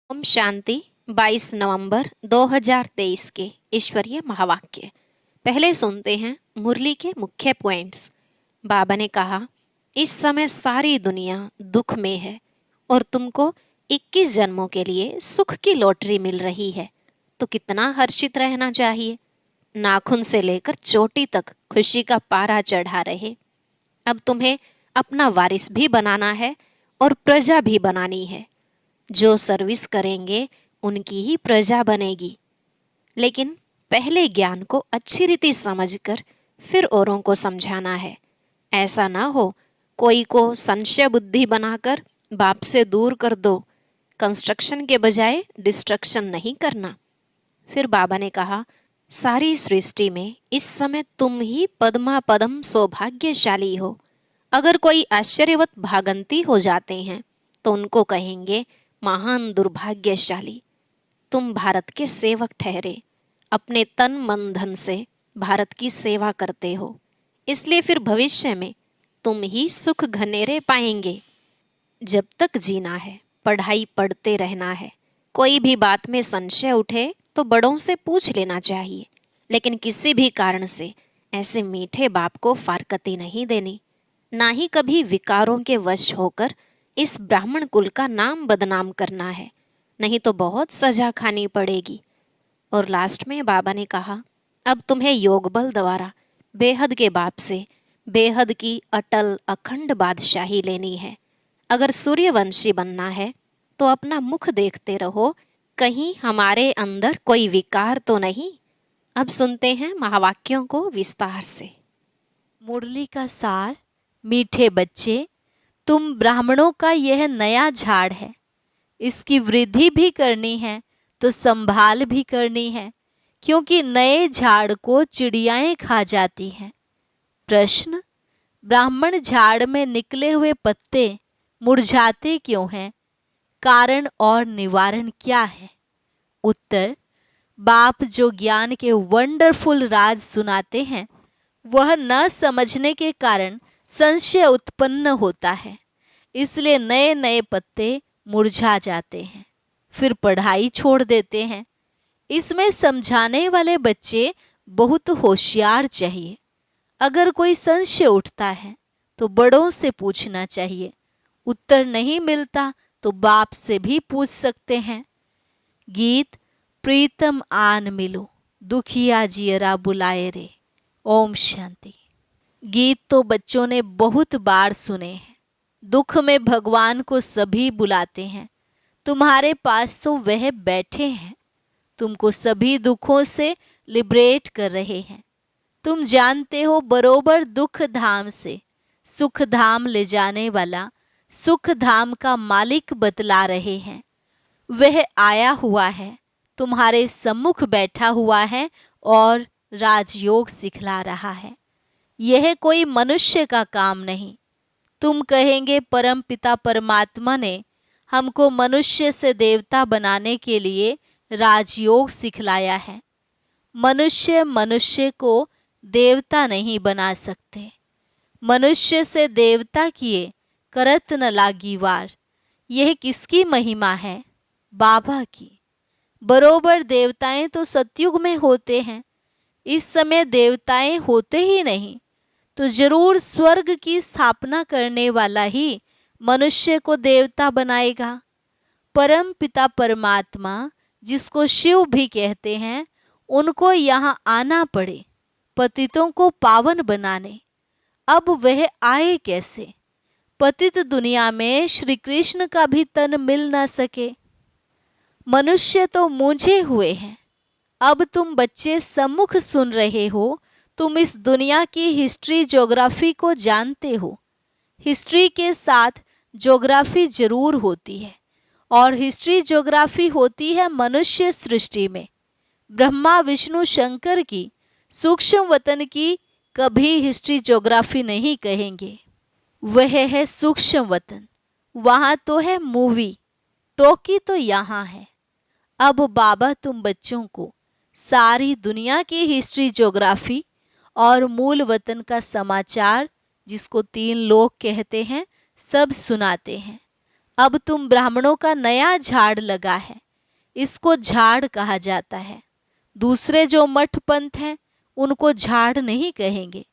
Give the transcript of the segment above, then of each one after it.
ओम शांति। 22 नवंबर 2023 के ईश्वरीय महावाक्य। पहले सुनते हैं मुरली के मुख्य पॉइंट्स। बाबा ने कहा, इस समय सारी दुनिया दुख में है और तुमको 21 जन्मों के लिए सुख की लॉटरी मिल रही है, तो कितना हर्षित रहना चाहिए। नाखून से लेकर चोटी तक खुशी का पारा चढ़ा रहे। अब तुम्हें अपना वारिस भी बनाना है और प्रजा भी बनानी है। जो सर्विस करेंगे उनकी ही प्रजा बनेगी। लेकिन पहले ज्ञान को अच्छी रीति समझकर फिर औरों को समझाना है। ऐसा ना हो कोई को संशय बुद्धि बनाकर बाप से दूर कर दो। कंस्ट्रक्शन के बजाय डिस्ट्रक्शन नहीं करना। फिर बाबा ने कहा, सारी सृष्टि में इस समय तुम ही पद्मा पदम सौभाग्यशाली हो। अगर कोई आश्चर्यवत भागंती हो जाते हैं तो उनको कहेंगे महान दुर्भाग्यशाली। तुम भारत के सेवक ठहरे, अपने तन मन धन से भारत की सेवा करते हो, इसलिए फिर भविष्य में तुम ही सुख घनेरे पाएंगे। जब तक जीना है पढ़ाई पढ़ते रहना है। कोई भी बात में संशय उठे तो बड़ों से पूछ लेना चाहिए, लेकिन किसी भी कारण से ऐसे मीठे बाप को फारकती नहीं देनी, ना ही कभी विकारों के वश होकर इस ब्राह्मण कुल का नाम बदनाम करना है, नहीं तो बहुत सजा खानी पड़ेगी। और लास्ट में बाबा ने कहा, अब तुम्हें योग बल द्वारा बेहद के बाप से बेहद की अटल अखंड बादशाही लेनी है। अगर सूर्यवंशी बनना है तो अपना मुख देखते रहो, कहीं हमारे अंदर कोई विकार तो नहीं। अब सुनते हैं महावाक्यों को विस्तार से। मुरली का सार। मीठे बच्चे, तुम ब्राह्मणों का यह नया झाड़ है। इसकी वृद्धि भी करनी है तो संभाल भी करनी है, क्योंकि नए झाड़ को चिड़ियाएं खा जाती हैं। प्रश्न, ब्राह्मण झाड़ में निकले हुए पत्ते मुरझाते क्यों हैं? कारण और निवारण क्या है? उत्तर, बाप जो ज्ञान के वंडरफुल राज सुनाते हैं वह न समझने के कारण संशय उत्पन्न होता है, इसलिए नए नए पत्ते मुरझा जाते हैं, फिर पढ़ाई छोड़ देते हैं। इसमें समझाने वाले बच्चे बहुत होशियार चाहिए। अगर कोई संशय उठता है तो बड़ों से पूछना चाहिए, उत्तर नहीं मिलता तो बाप से भी पूछ सकते हैं। गीत, प्रीतम आन मिलो, दुखिया जियरा बुलाए रे। ओम शांति। गीत तो बच्चों ने बहुत बार सुने हैं। दुख में भगवान को सभी बुलाते हैं। तुम्हारे पास तो वह बैठे हैं, तुमको सभी दुखों से लिबरेट कर रहे हैं। तुम जानते हो बरोबर दुख धाम से सुख धाम ले जाने वाला सुख धाम का मालिक बतला रहे हैं। वह आया हुआ है, तुम्हारे सम्मुख बैठा हुआ है और राजयोग सिखला रहा है। यह कोई मनुष्य का काम नहीं। तुम कहेंगे परम पिता परमात्मा ने हमको मनुष्य से देवता बनाने के लिए राजयोग सिखलाया है। मनुष्य मनुष्य को देवता नहीं बना सकते। मनुष्य से देवता किए करत न लागी वार। यह किसकी महिमा है? बाबा की। बरोबर देवताएं तो सतयुग में होते हैं। इस समय देवताएं होते ही नहीं तो जरूर स्वर्ग की स्थापना करने वाला ही मनुष्य को देवता बनाएगा। परम पिता परमात्मा, जिसको शिव भी कहते हैं, उनको यहाँ आना पड़े पतितों को पावन बनाने। अब वह आए कैसे? पतित दुनिया में श्री कृष्ण का भी तन मिल ना सके। मनुष्य तो मूंझे हुए हैं। अब तुम बच्चे सम्मुख सुन रहे हो। तुम इस दुनिया की हिस्ट्री ज्योग्राफी को जानते हो। हिस्ट्री के साथ ज्योग्राफी जरूर होती है, और हिस्ट्री ज्योग्राफी होती है मनुष्य सृष्टि में। ब्रह्मा विष्णु शंकर की सूक्ष्म वतन की कभी हिस्ट्री ज्योग्राफी नहीं कहेंगे। वह है सूक्ष्म वतन। वहां तो है मूवी, टोकी तो यहाँ है। अब बाबा तुम बच्चों को सारी दुनिया की हिस्ट्री ज्योग्राफी और मूल वतन का समाचार, जिसको 3 लोक कहते हैं, सब सुनाते हैं। अब तुम ब्राह्मणों का नया झाड़ लगा है, इसको झाड़ कहा जाता है। दूसरे जो मठ पंथ हैं उनको झाड़ नहीं कहेंगे।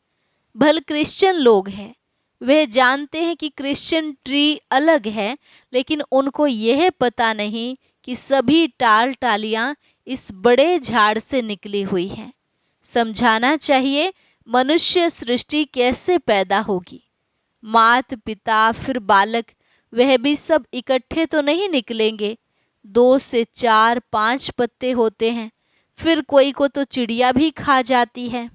भले क्रिश्चियन लोग हैं, वे जानते हैं कि क्रिश्चियन ट्री अलग है, लेकिन उनको यह पता नहीं कि सभी टाल टालियां इस बड़े झाड़ से निकली हुई हैं। समझाना चाहिए मनुष्य सृष्टि कैसे पैदा होगी। मात पिता फिर बालक, वह भी सब इकट्ठे तो नहीं निकलेंगे। 2 से 4 5 पत्ते होते हैं, फिर कोई को तो चिड़िया भी खा जाती है।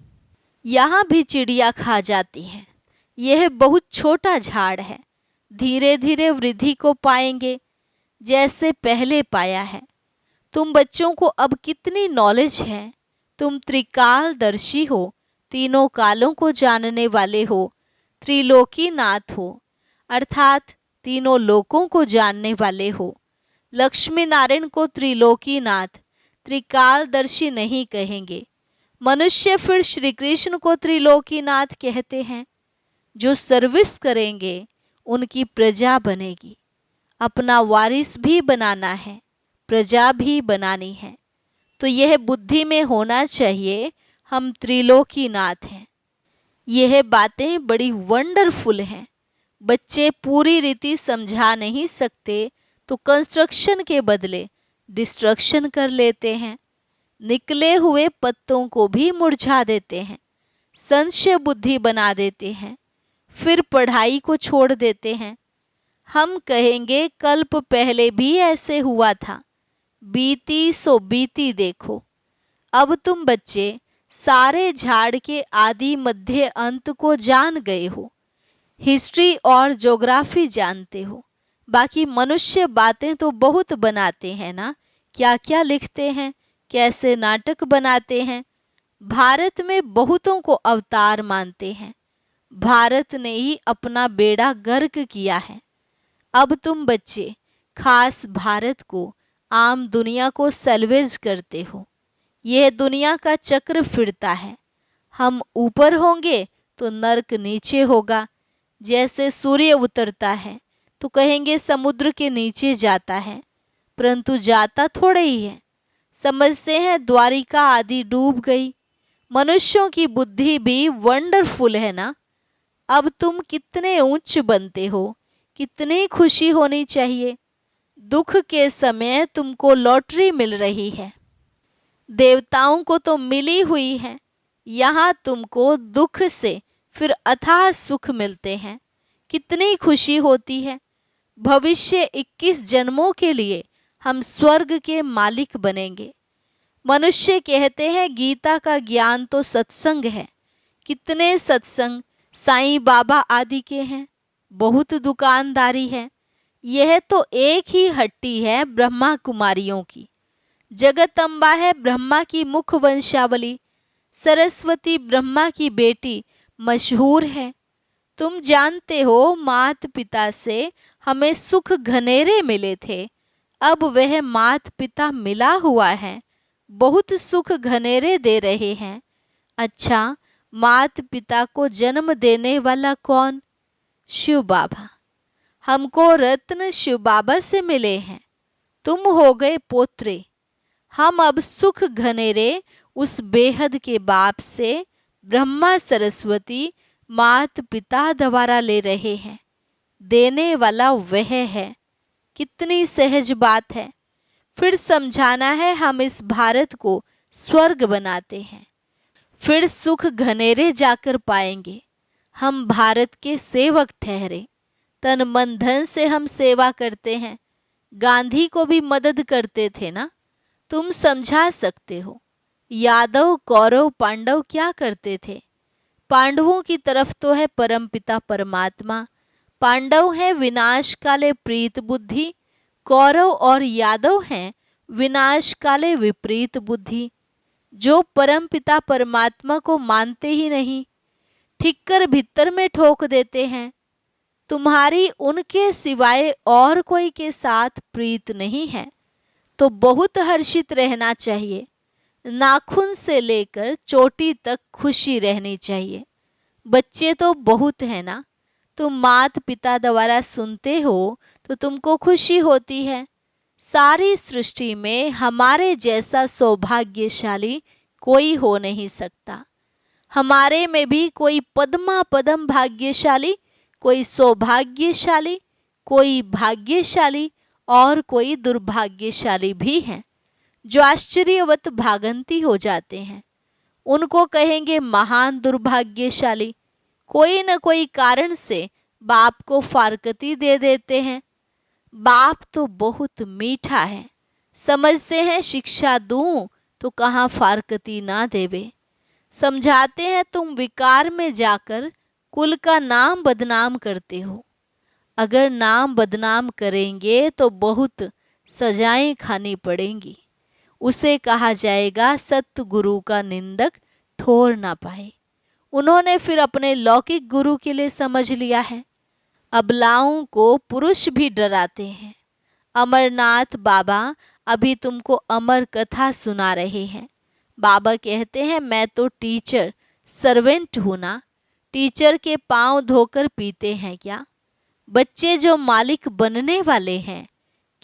यहाँ भी चिड़िया खा जाती है। यह बहुत छोटा झाड़ है, धीरे धीरे वृद्धि को पाएंगे जैसे पहले पाया है। तुम बच्चों को अब कितनी नॉलेज है, तुम त्रिकालदर्शी हो, तीनों कालों को जानने वाले हो, त्रिलोकीनाथ हो, अर्थात तीनों लोकों को जानने वाले हो। लक्ष्मी नारायण को त्रिलोकीनाथ, त्रिकालदर्शी नहीं कहेंगे। मनुष्य फिर श्री कृष्ण को त्रिलोकीनाथ कहते हैं। जो सर्विस करेंगे उनकी प्रजा बनेगी। अपना वारिस भी बनाना है, प्रजा भी बनानी है, तो यह बुद्धि में होना चाहिए हम त्रिलोकीनाथ हैं। यह बातें बड़ी वंडरफुल हैं। बच्चे पूरी रीति समझा नहीं सकते तो कंस्ट्रक्शन के बदले डिस्ट्रक्शन कर लेते हैं। निकले हुए पत्तों को भी मुरझा देते हैं, संशय बुद्धि बना देते हैं, फिर पढ़ाई को छोड़ देते हैं। हम कहेंगे कल्प पहले भी ऐसे हुआ था, बीती सो बीती देखो। अब तुम बच्चे सारे झाड़ के आदि मध्य अंत को जान गए हो, हिस्ट्री और ज्योग्राफी जानते हो। बाकी मनुष्य बातें तो बहुत बनाते हैं ना, क्या क्या लिखते हैं, कैसे नाटक बनाते हैं। भारत में बहुतों को अवतार मानते हैं। भारत ने ही अपना बेड़ा गर्क किया है। अब तुम बच्चे खास भारत को, आम दुनिया को सल्वेज करते हो। यह दुनिया का चक्र फिरता है। हम ऊपर होंगे तो नर्क नीचे होगा। जैसे सूर्य उतरता है तो कहेंगे समुद्र के नीचे जाता है, परंतु जाता थोड़े ही है। समझते हैं द्वारिका आदि डूब गई। मनुष्यों की बुद्धि भी वंडरफुल है ना। अब तुम कितने उच्च बनते हो, कितनी खुशी होनी चाहिए। दुख के समय तुमको लॉटरी मिल रही है, देवताओं को तो मिली हुई है। यहाँ तुमको दुख से फिर अथाह सुख मिलते हैं, कितनी खुशी होती है। भविष्य 21 जन्मों के लिए हम स्वर्ग के मालिक बनेंगे। मनुष्य कहते हैं गीता का ज्ञान तो सत्संग है। कितने सत्संग साईं बाबा आदि के हैं, बहुत दुकानदारी है। यह तो एक ही हट्टी है ब्रह्मा कुमारियों की। जगदम्बा है ब्रह्मा की मुख वंशावली। सरस्वती ब्रह्मा की बेटी मशहूर है। तुम जानते हो मात पिता से हमें सुख घनेरे मिले थे, अब वह मात पिता मिला हुआ है, बहुत सुख घनेरे दे रहे हैं। अच्छा, मात पिता को जन्म देने वाला कौन? शिव बाबा। हमको रत्न शिव बाबा से मिले हैं। तुम हो गए पोत्रे। हम अब सुख घनेरे उस बेहद के बाप से, ब्रह्मा सरस्वती मात पिता द्वारा ले रहे हैं। देने वाला वह है। कितनी सहज बात है। फिर समझाना है हम इस भारत को स्वर्ग बनाते हैं, फिर सुख घनेरे जाकर पाएंगे। हम भारत के सेवक ठहरे, तन मन धन से हम सेवा करते हैं। गांधी को भी मदद करते थे ना, तुम समझा सकते हो। यादव कौरव पांडव क्या करते थे? पांडवों की तरफ तो है परमपिता परमात्मा। पांडव है विनाश काले प्रीत बुद्धि, कौरव और यादव हैं विनाश काले विपरीत बुद्धि। जो परमपिता परमात्मा को मानते ही नहीं, ठिक्कर भीतर में ठोक देते हैं। तुम्हारी उनके सिवाय और कोई के साथ प्रीत नहीं है तो बहुत हर्षित रहना चाहिए। नाखून से लेकर चोटी तक खुशी रहनी चाहिए। बच्चे तो बहुत है ना, तुम माता पिता द्वारा सुनते हो तो तुमको खुशी होती है। सारी सृष्टि में हमारे जैसा सौभाग्यशाली कोई हो नहीं सकता। हमारे में भी कोई पद्मा पदम भाग्यशाली, कोई सौभाग्यशाली, कोई भाग्यशाली और कोई दुर्भाग्यशाली भी हैं, जो आश्चर्यवत भागंती हो जाते हैं। उनको कहेंगे महान दुर्भाग्यशाली। कोई न कोई कारण से बाप को फारकती दे देते हैं। बाप तो बहुत मीठा है, समझते हैं शिक्षा दूं तो कहाँ फारकती ना देवे। समझाते हैं तुम विकार में जाकर कुल का नाम बदनाम करते हो। अगर नाम बदनाम करेंगे तो बहुत सजाएं खानी पड़ेंगी। उसे कहा जाएगा सतगुरु का निंदक ठोर ना पाए। उन्होंने फिर अपने लौकिक गुरु के लिए समझ लिया है। अबलाओं को पुरुष भी डराते हैं। अमरनाथ बाबा अभी तुमको अमर कथा सुना रहे हैं। बाबा कहते हैं मैं तो टीचर सर्वेंट हूं ना। टीचर के पांव धोकर पीते हैं क्या? बच्चे जो मालिक बनने वाले हैं,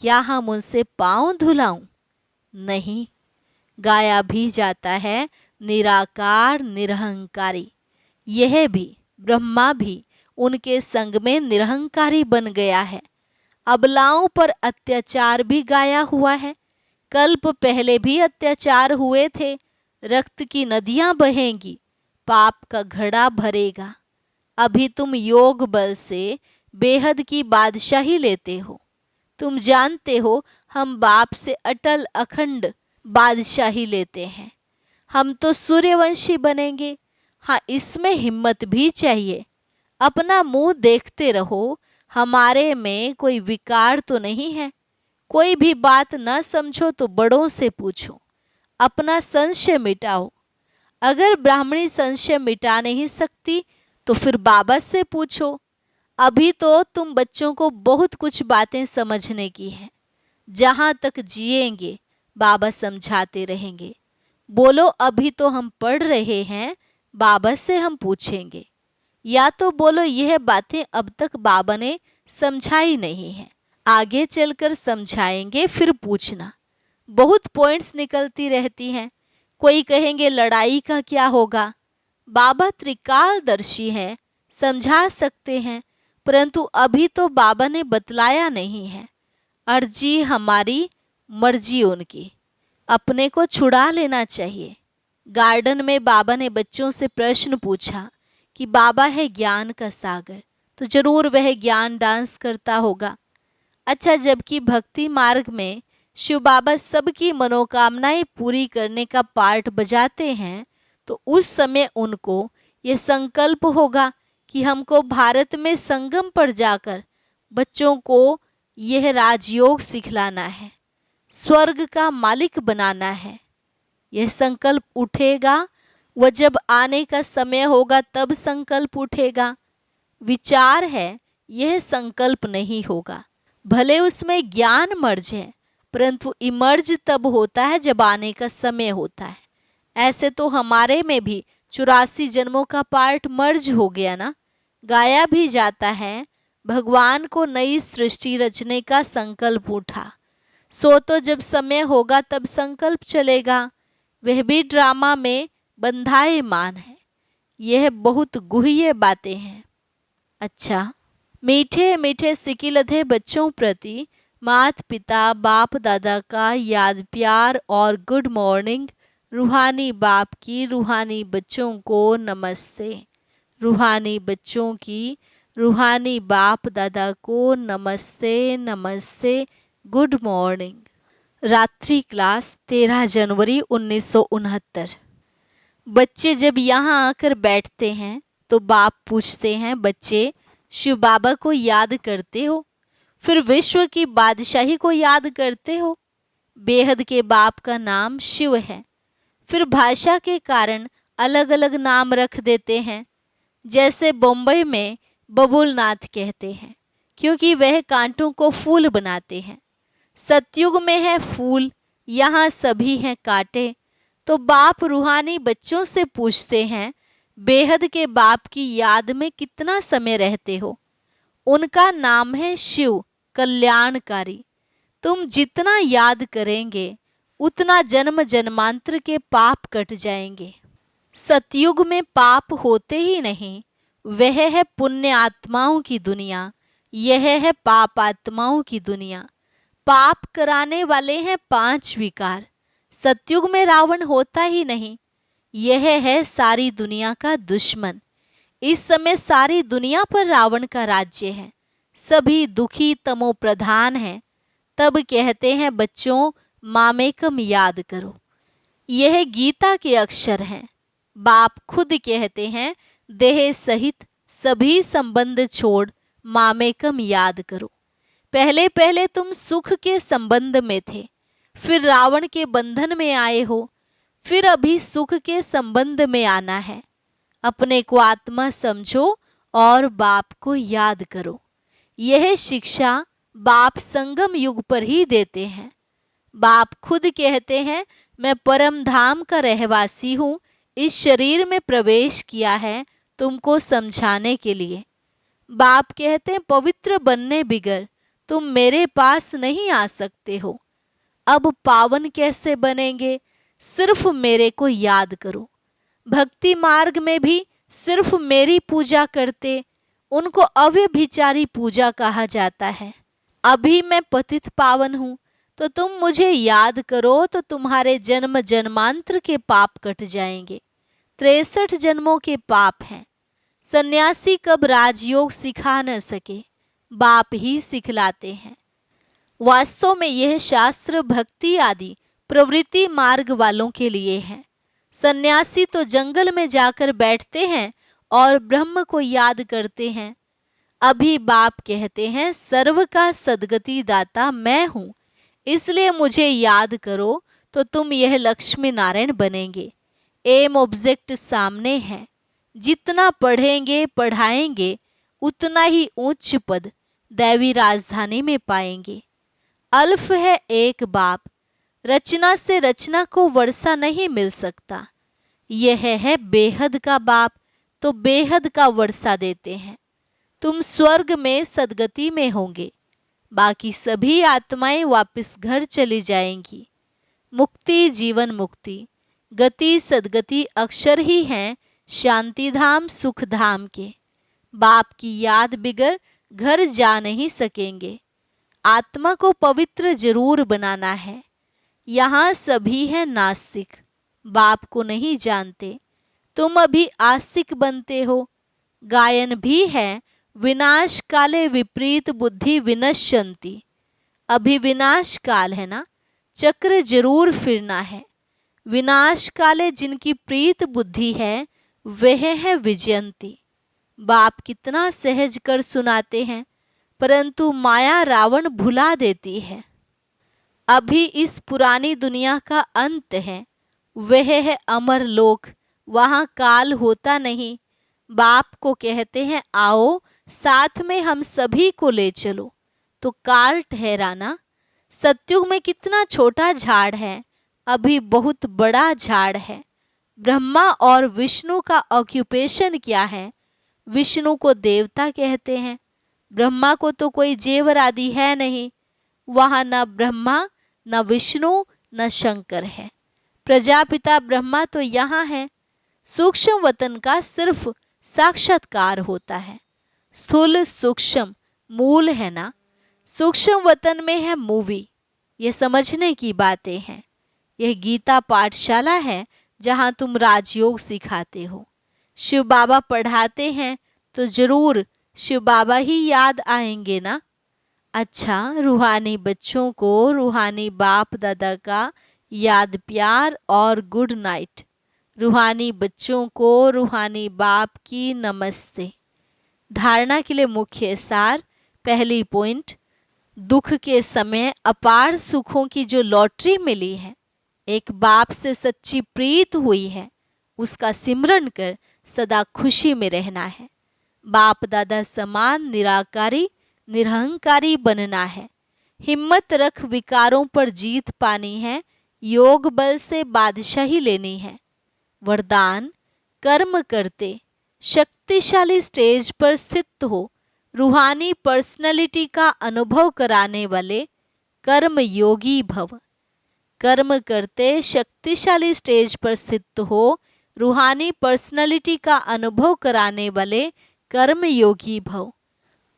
क्या हम उनसे पांव धुलाऊं? नहीं। गाया भी जाता है निराकार निरहंकारी। यह भी ब्रह्मा भी उनके संग में निरहंकारी बन गया है। अबलाओं पर अत्याचार भी गाया हुआ है। कल्प पहले भी अत्याचार हुए थे। रक्त की नदियां बहेंगी, पाप का घड़ा भरेगा। अभी तुम योग बल से बेहद की बादशाही लेते हो। तुम जानते हो हम बाप से अटल अखंड बादशाही लेते हैं। हम तो सूर्यवंशी बनेंगे। हाँ, इसमें हिम्मत भी चाहिए। अपना मुंह देखते रहो, हमारे में कोई विकार तो नहीं है। कोई भी बात न समझो तो बड़ों से पूछो, अपना संशय मिटाओ। अगर ब्राह्मणी संशय मिटा नहीं सकती तो फिर बाबा से पूछो। अभी तो तुम बच्चों को बहुत कुछ बातें समझने की है। जहां तक जिएंगे बाबा समझाते रहेंगे। बोलो अभी तो हम पढ़ रहे हैं, बाबा से हम पूछेंगे। या तो बोलो यह बातें अब तक बाबा ने समझाई नहीं है, आगे चलकर समझाएंगे, फिर पूछना। बहुत पॉइंट्स निकलती रहती हैं। कोई कहेंगे लड़ाई का क्या होगा? बाबा त्रिकालदर्शी हैं, समझा सकते हैं, परंतु अभी तो बाबा ने बतलाया नहीं है। अर्जी हमारी, मर्जी उनकी। अपने को छुड़ा लेना चाहिए। गार्डन में बाबा ने बच्चों से प्रश्न पूछा कि बाबा है ज्ञान का सागर, तो जरूर वह ज्ञान डांस करता होगा। अच्छा, जबकि भक्ति मार्ग में शिव बाबा सबकी मनोकामनाएं पूरी करने का पार्ट बजाते हैं, तो उस समय उनको यह संकल्प होगा कि हमको भारत में संगम पर जाकर बच्चों को यह राजयोग सिखलाना है, स्वर्ग का मालिक बनाना है। यह संकल्प उठेगा। वह जब आने का समय होगा तब संकल्प उठेगा। विचार है, यह संकल्प नहीं होगा। भले उसमें ज्ञान मर्ज है, परंतु इमर्ज तब होता है जब आने का समय होता है। ऐसे तो हमारे में भी 84 जन्मों का पार्ट मर्ज हो गया ना। गाया भी जाता है, भगवान को नई सृष्टि रचने का संकल्प उठा, सो तो जब समय होगा तब संकल्प चलेगा। वह भी ड्रामा में बंधाएमान है। यह बहुत गुह्य बातें हैं। अच्छा, मीठे मीठे सिकिलधे बच्चों प्रति माता पिता बाप दादा का याद प्यार और गुड मॉर्निंग। रूहानी बाप की रूहानी बच्चों को नमस्ते। रूहानी बच्चों की रूहानी बाप दादा को नमस्ते नमस्ते, गुड मॉर्निंग। रात्रि क्लास 13 जनवरी 1969। बच्चे जब यहाँ आकर बैठते हैं तो बाप पूछते हैं, बच्चे शिव बाबा को याद करते हो? फिर विश्व की बादशाही को याद करते हो? बेहद के बाप का नाम शिव है। फिर भाषा के कारण अलग अलग नाम रख देते हैं। जैसे बम्बई में बबुलनाथ कहते हैं, क्योंकि वह कांटों को फूल बनाते हैं। सतयुग में है फूल, यहाँ सभी हैं कांटे। तो बाप रूहानी बच्चों से पूछते हैं, बेहद के बाप की याद में कितना समय रहते हो। उनका नाम है शिव कल्याणकारी। तुम जितना याद करेंगे उतना जन्म जन्मांतर के पाप कट जाएंगे। सतयुग में पाप होते ही नहीं। वह है पुण्य आत्माओं की दुनिया, यह है पाप आत्माओं की दुनिया। पाप कराने वाले हैं 5 विकार। सतयुग में रावण होता ही नहीं। यह है सारी दुनिया का दुश्मन। इस समय सारी दुनिया पर रावण का राज्य है। सभी दुखी तमो प्रधान हैं। तब कहते हैं बच्चों मामेकम याद करो। यह गीता के अक्षर हैं। बाप खुद कहते हैं देह सहित सभी संबंध छोड़ मामेकम याद करो। पहले पहले तुम सुख के संबंध में थे, फिर रावण के बंधन में आए हो, फिर अभी सुख के संबंध में आना है। अपने को आत्मा समझो और बाप को याद करो। यह शिक्षा बाप संगम युग पर ही देते हैं। बाप खुद कहते हैं मैं परम धाम का रहवासी हूँ, इस शरीर में प्रवेश किया है तुमको समझाने के लिए। बाप कहते हैं पवित्र बनने बिगर तुम मेरे पास नहीं आ सकते हो। अब पावन कैसे बनेंगे? सिर्फ मेरे को याद करो। भक्ति मार्ग में भी सिर्फ मेरी पूजा करते, उनको अव्यभिचारी पूजा कहा जाता है। अभी मैं पतित पावन हूं, तो तुम मुझे याद करो तो तुम्हारे जन्म जन्मांतर के पाप कट जाएंगे। 63 जन्मों के पाप हैं। सन्यासी कब राजयोग सिखा न सके, बाप ही सिखलाते हैं। वास्तव में यह शास्त्र भक्ति आदि प्रवृत्ति मार्ग वालों के लिए है। सन्यासी तो जंगल में जाकर बैठते हैं और ब्रह्म को याद करते हैं। अभी बाप कहते हैं सर्व का सद्गति दाता मैं हूं, इसलिए मुझे याद करो तो तुम यह लक्ष्मी नारायण बनेंगे। एम ऑब्जेक्ट सामने है। जितना पढ़ेंगे पढ़ाएंगे उतना ही उच्च पद दैवी राजधानी में पाएंगे। अल्फ है एक बाप, रचना से रचना को वर्षा नहीं मिल सकता। यह है बेहद का बाप, तो बेहद का वर्षा देते हैं। तुम स्वर्ग में सदगति में होंगे, बाकी सभी आत्माएं वापस घर चली जाएंगी। मुक्ति जीवन मुक्ति, गति सदगति अक्षर ही हैं शांति धाम सुख धाम के। बाप की याद बिगर घर जा नहीं सकेंगे। आत्मा को पवित्र जरूर बनाना है। यहाँ सभी हैं नास्तिक, बाप को नहीं जानते। तुम अभी आस्तिक बनते हो। गायन भी है विनाश काले विपरीत बुद्धि विनश्यंती। अभी विनाश काल है ना, चक्र जरूर फिरना है। विनाश काले जिनकी प्रीत बुद्धि है वह है विजयंती। बाप कितना सहज कर सुनाते हैं, परंतु माया रावण भुला देती है। अभी इस पुरानी दुनिया का अंत है, वह है अमर लोक, वहां काल होता नहीं। बाप को कहते हैं आओ साथ में हम सभी को ले चलो, तो काल ठहराना। सत्युग में कितना छोटा झाड़ है, अभी बहुत बड़ा झाड़ है। ब्रह्मा और विष्णु का ऑक्यूपेशन क्या है? विष्णु को देवता कहते हैं। ब्रह्मा को तो कोई जेवर आदि है नहीं। वहां न ब्रह्मा न विष्णु न शंकर है। प्रजापिता ब्रह्मा तो यहाँ है। सूक्ष्म वतन का सिर्फ साक्षात्कार होता है। स्थूल सूक्ष्म मूल है ना। सूक्ष्म वतन में है मूवी। ये समझने की बातें हैं। यह गीता पाठशाला है जहां तुम राजयोग सिखाते हो। शिव बाबा पढ़ाते हैं तो जरूर शिव बाबा ही याद आएंगे ना। अच्छा, रूहानी बच्चों को रूहानी बाप दादा का याद प्यार और गुड नाइट। रूहानी बच्चों को रूहानी बाप की नमस्ते। धारणा के लिए मुख्य सार। पहली पॉइंट, दुख के समय अपार सुखों की जो लॉटरी मिली है, एक बाप से सच्ची प्रीत हुई है, उसका सिमरन कर सदा खुशी में रहना है। बाप दादा समान निराकारी निरहंकारी बनना है। हिम्मत रख विकारों पर जीत पानी है। योग बल से बादशाही लेनी है। वरदान, कर्म करते शक्तिशाली स्टेज पर स्थित हो रूहानी पर्सनैलिटी का अनुभव कराने वाले कर्म योगी भव। कर्म करते शक्तिशाली स्टेज पर स्थित हो रूहानी पर्सनैलिटी का अनुभव कराने वाले कर्म योगी भव।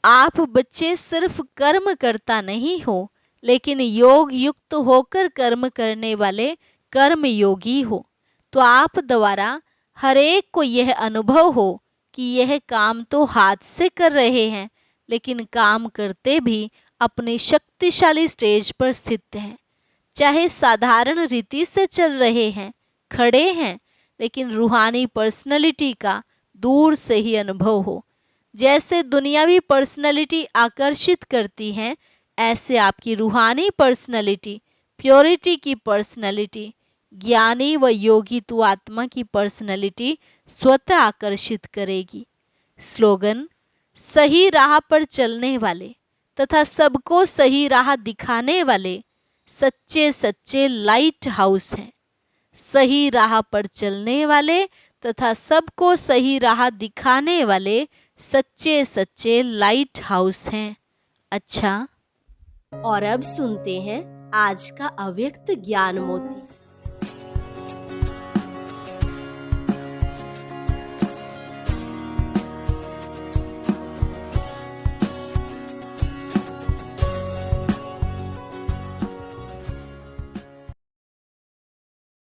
आप बच्चे सिर्फ कर्म करता नहीं हो, लेकिन योग युक्त होकर कर्म करने वाले कर्म योगी हो। तो आप द्वारा हर एक को यह अनुभव हो कि यह काम तो हाथ से कर रहे हैं, लेकिन काम करते भी अपनी शक्तिशाली स्टेज पर स्थित हैं। चाहे साधारण रीति से चल रहे हैं, खड़े हैं, लेकिन रूहानी पर्सनैलिटी का दूर से ही अनुभव हो। जैसे दुनियावी पर्सनैलिटी आकर्षित करती हैं, ऐसे आपकी रूहानी पर्सनैलिटी, प्योरिटी की पर्सनैलिटी, ज्ञानी व योगी तु आत्मा की पर्सनैलिटी स्वतः आकर्षित करेगी। स्लोगन: सही राह पर चलने वाले तथा सबको सही राह दिखाने वाले सच्चे सच्चे लाइट हाउस हैं। सही राह पर चलने वाले तथा सबको सही राह दिखाने वाले सच्चे सच्चे लाइट हाउस हैं। अच्छा, और अब सुनते हैं आज का अव्यक्त ज्ञान मोती।